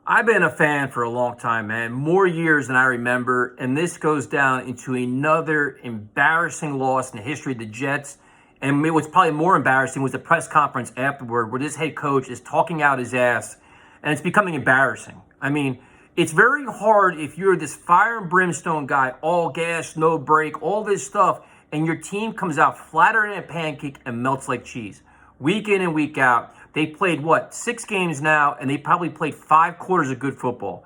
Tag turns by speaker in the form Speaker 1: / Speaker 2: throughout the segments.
Speaker 1: I've been a fan for a long time, man. More years than I remember. And this goes down into another embarrassing loss in the history of the Jets. And what's probably more embarrassing was the press conference afterward where this head coach is talking out his ass. And it's becoming embarrassing. I mean, it's very hard if you're this fire and brimstone guy, all gas, no break, all this stuff, and your team comes out flatter than a pancake and melts like cheese. Week in and week out. They played, 6 games now, and they probably played 5 quarters of good football.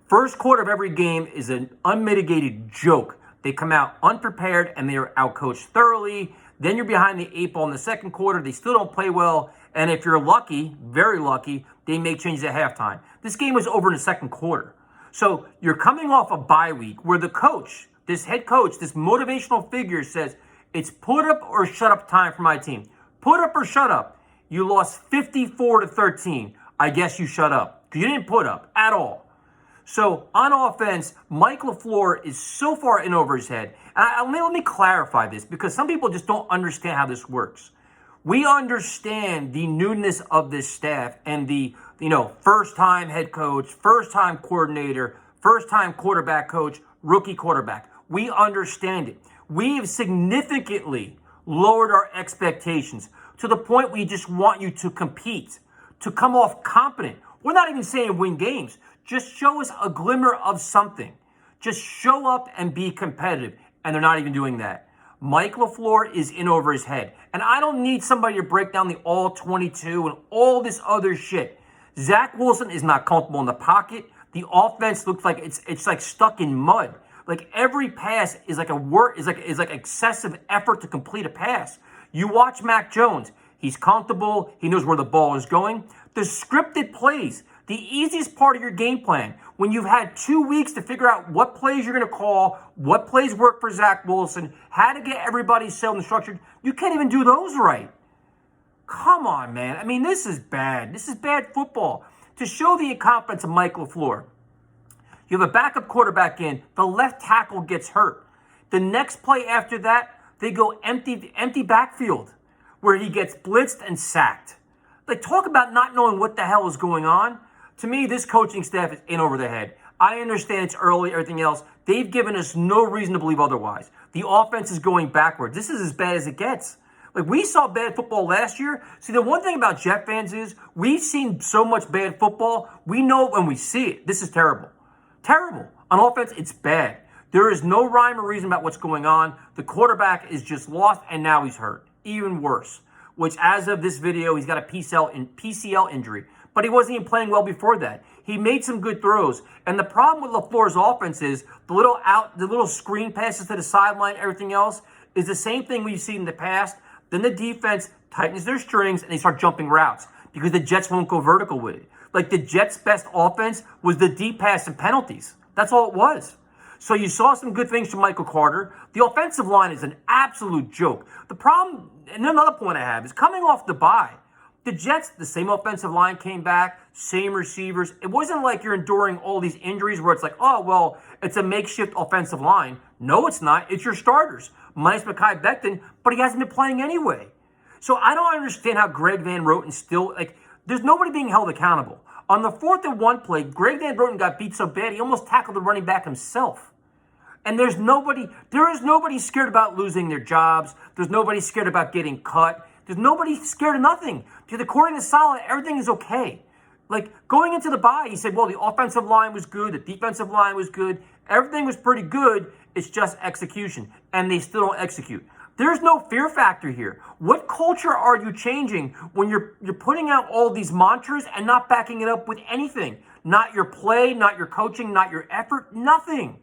Speaker 1: First quarter of every game is an unmitigated joke. They come out unprepared, and they are outcoached thoroughly. Then you're behind the 8 ball in the second quarter. They still don't play well. And if you're lucky, very lucky, they make changes at halftime. This game was over in the second quarter. So you're coming off a bye week where the coach, this head coach, this motivational figure says, it's put up or shut up time for my team. Put up or shut up. You lost 54-13. I guess you shut up because you didn't put up at all. So on offense, Mike LaFleur is so far in over his head. And let me clarify this because some people just don't understand how this works. We understand the newness of this staff and the first-time head coach, first-time coordinator, first-time quarterback coach, rookie quarterback. We understand it. We have significantly lowered our expectations to the point we just want you to compete, to come off competent. We're not even saying win games. Just show us a glimmer of something. Just show up and be competitive. And they're not even doing that. Mike LaFleur is in over his head. And I don't need somebody to break down the all 22 and all this other shit. Zach Wilson is not comfortable in the pocket. The offense looks like it's like stuck in mud. Like every pass is like excessive effort to complete a pass. You watch Mac Jones. He's comfortable. He knows where the ball is going. The scripted plays, the easiest part of your game plan, when you've had 2 weeks to figure out what plays you're going to call, what plays work for Zach Wilson, how to get everybody settled and structured, you can't even do those right. Come on, man. I mean, this is bad. This is bad football. To show the incompetence of Mike LaFleur, you have a backup quarterback in, the left tackle gets hurt. The next play after that, they go empty backfield where he gets blitzed and sacked. Like, talk about not knowing what the hell is going on. To me, this coaching staff is in over the head. I understand it's early, everything else. They've given us no reason to believe otherwise. The offense is going backwards. This is as bad as it gets. Like, we saw bad football last year. See, the one thing about Jet fans is we've seen so much bad football. We know when we see it. This is terrible. Terrible. On offense, it's bad. There is no rhyme or reason about what's going on. The quarterback is just lost, and now he's hurt. Even worse. Which, as of this video, he's got a PCL injury. But he wasn't even playing well before that. He made some good throws. And the problem with LaFleur's offense is the little screen passes to the sideline, everything else, is the same thing we've seen in the past. Then the defense tightens their strings, and they start jumping routes because the Jets won't go vertical with it. Like, the Jets' best offense was the deep pass and penalties. That's all it was. So you saw some good things from Michael Carter. The offensive line is an absolute joke. The problem, and another point I have, is coming off the bye. The Jets, the same offensive line came back, same receivers. It wasn't like you're enduring all these injuries where it's like, oh, well, it's a makeshift offensive line. No, it's not. It's your starters. Minus Mekhi Becton, but he hasn't been playing anyway. So I don't understand how Greg Van Roten still, there's nobody being held accountable. On the 4th and 1 play, Greg Van Roten got beat so bad he almost tackled the running back himself. And there is nobody scared about losing their jobs. There's nobody scared about getting cut. There's nobody scared of nothing. Because according to Saleh, everything is okay. Like, going into the bye, he said, well, the offensive line was good. The defensive line was good. Everything was pretty good. It's just execution. And they still don't execute. There's no fear factor here. What culture are you changing when you're putting out all these mantras and not backing it up with anything? Not your play, not your coaching, not your effort, nothing.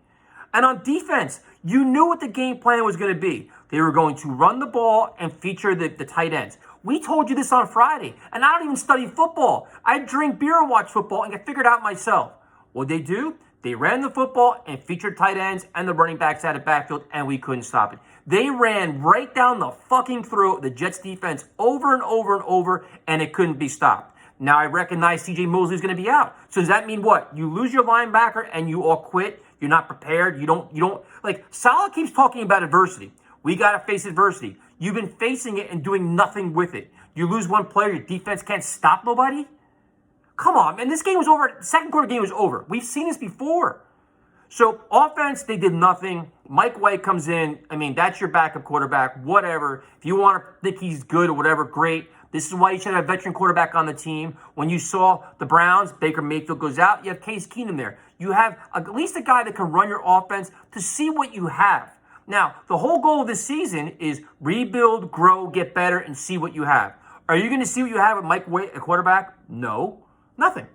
Speaker 1: And on defense, you knew what the game plan was going to be. They were going to run the ball and feature the tight ends. We told you this on Friday, and I don't even study football. I drink beer and watch football and get figured out myself. What they do? They ran the football and featured tight ends and the running backs out of backfield, and we couldn't stop it. They ran right down the fucking throat of the Jets defense over and over and over, and it couldn't be stopped. Now I recognize C.J. Mosley's going to be out. So does that mean what? You lose your linebacker and you all quit? You're not prepared? You don't, like, Saleh keeps talking about adversity. We got to face adversity. You've been facing it and doing nothing with it. You lose one player, your defense can't stop nobody? Come on, man. This game was over. Second quarter game was over. We've seen this before. So offense, they did nothing. Mike White comes in. I mean, that's your backup quarterback, whatever. If you want to think he's good or whatever, great. This is why you should have a veteran quarterback on the team. When you saw the Browns, Baker Mayfield goes out, you have Case Keenum there. You have at least a guy that can run your offense to see what you have. Now, the whole goal of this season is rebuild, grow, get better, and see what you have. Are you going to see what you have with Mike White, a quarterback? No, nothing.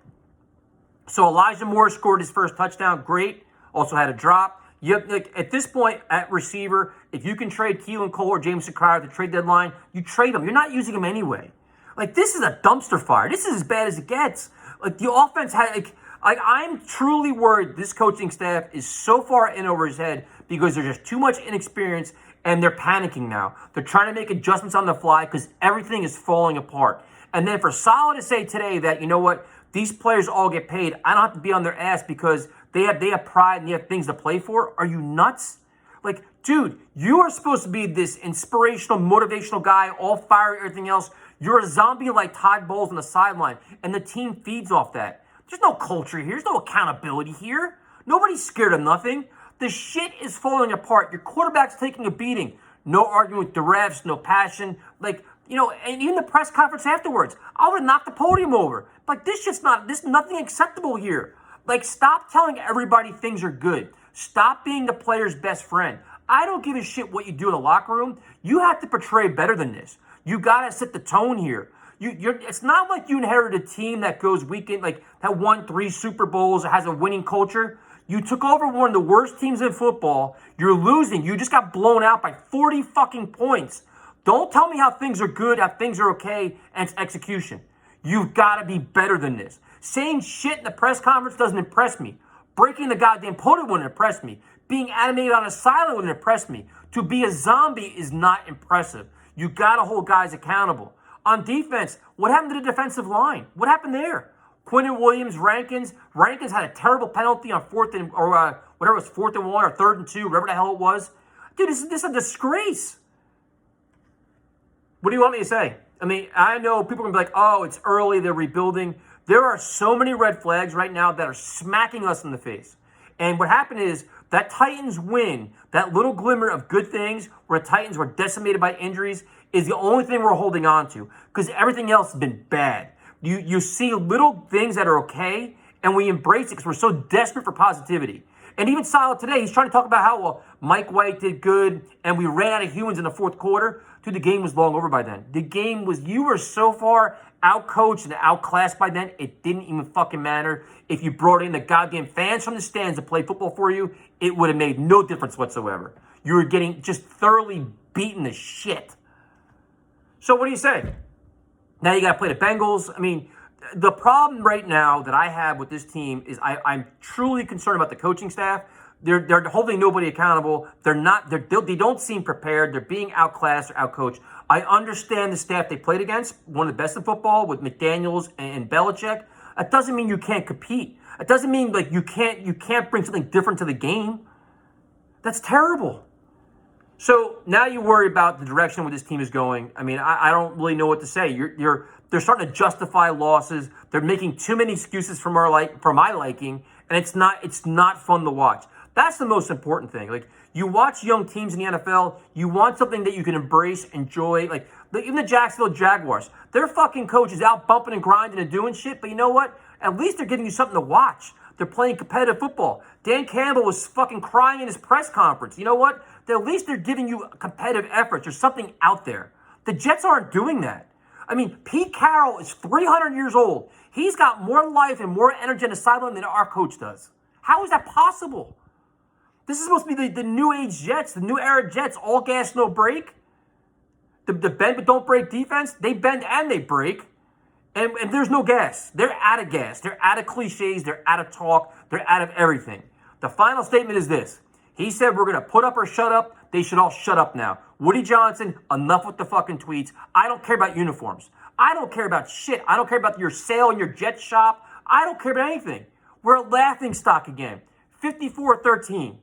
Speaker 1: So Elijah Moore scored his first touchdown. Great. Also had a drop. At this point, at receiver, if you can trade Keelan Cole or Jameson Crowder at the trade deadline, you trade them. You're not using them anyway. Like, this is a dumpster fire. This is as bad as it gets. Like, the offense had, I'm truly worried this coaching staff is so far in over his head because there's just too much inexperience and they're panicking now. They're trying to make adjustments on the fly because everything is falling apart. And then for Saleh to say today that, you know what, these players all get paid, I don't have to be on their ass because they have pride and they have things to play for. Are you nuts? Like, dude, you are supposed to be this inspirational, motivational guy, all fiery, everything else. You're a zombie like Todd Bowles on the sideline, and the team feeds off that. There's no culture here. There's no accountability here. Nobody's scared of nothing. The shit is falling apart. Your quarterback's taking a beating. No arguing with the refs, no passion. Like, you know, and even the press conference afterwards, I would have knocked the podium over. Like, this nothing acceptable here. Like, stop telling everybody things are good. Stop being the player's best friend. I don't give a shit what you do in the locker room. You have to portray better than this. You got to set the tone here. It's not like you inherited a team that goes weekend, like that won 3 Super Bowls, has a winning culture. You took over one of the worst teams in football. You're losing. You just got blown out by 40 fucking points. Don't tell me how things are good, how things are okay, and it's execution. You've got to be better than this. Saying shit in the press conference doesn't impress me. Breaking the goddamn podium wouldn't impress me. Being animated on a sideline wouldn't impress me. To be a zombie is not impressive. You got to hold guys accountable. On defense, what happened to the defensive line? What happened there? Quinton Williams, Rankins had a terrible penalty on 4th and 1 or 3rd and 2, whatever the hell it was. Dude, this is a disgrace. What do you want me to say? I mean, I know people are going to be like, oh, it's early, they're rebuilding. There are so many red flags right now that are smacking us in the face. And what happened is that Titans win, that little glimmer of good things where the Titans were decimated by injuries is the only thing we're holding on to because everything else has been bad. You see little things that are okay, and we embrace it because we're so desperate for positivity. And even Saleh today, he's trying to talk about how, well, Mike White did good, and we ran out of humans in the 4th quarter. Dude, the game was long over by then. You were so far outcoached and outclassed by then, it didn't even fucking matter. If you brought in the goddamn fans from the stands to play football for you, it would have made no difference whatsoever. You were getting just thoroughly beaten to shit. So what do you say? Now you got to play the Bengals. I mean, the problem right now that I have with this team is I'm truly concerned about the coaching staff. They're holding nobody accountable. They don't seem prepared. They're being outclassed or outcoached. I understand the staff they played against, one of the best in football with McDaniels and Belichick. That doesn't mean you can't compete. It doesn't mean like you can't bring something different to the game. That's terrible. So now you worry about the direction where this team is going. I mean, I don't really know what to say. They're starting to justify losses. They're making too many excuses for my liking, and it's not fun to watch. That's the most important thing. Like, you watch young teams in the NFL, you want something that you can embrace, enjoy. Like even the Jacksonville Jaguars, their fucking coach is out bumping and grinding and doing shit, but you know what? At least they're giving you something to watch. They're playing competitive football. Dan Campbell was fucking crying in his press conference. You know what? At least they're giving you competitive efforts. There's something out there. The Jets aren't doing that. I mean, Pete Carroll is 300 years old. He's got more life and more energy on the sideline than our coach does. How is that possible? This is supposed to be the new age Jets, the new era Jets, all gas, no break. The bend but don't break defense, they bend and they break. And there's no gas. They're out of gas. They're out of cliches. They're out of talk. They're out of everything. The final statement is this. He said we're going to put up or shut up. They should all shut up now. Woody Johnson, enough with the fucking tweets. I don't care about uniforms. I don't care about shit. I don't care about your sale in your jet shop. I don't care about anything. We're a laughing stock again. 54-13.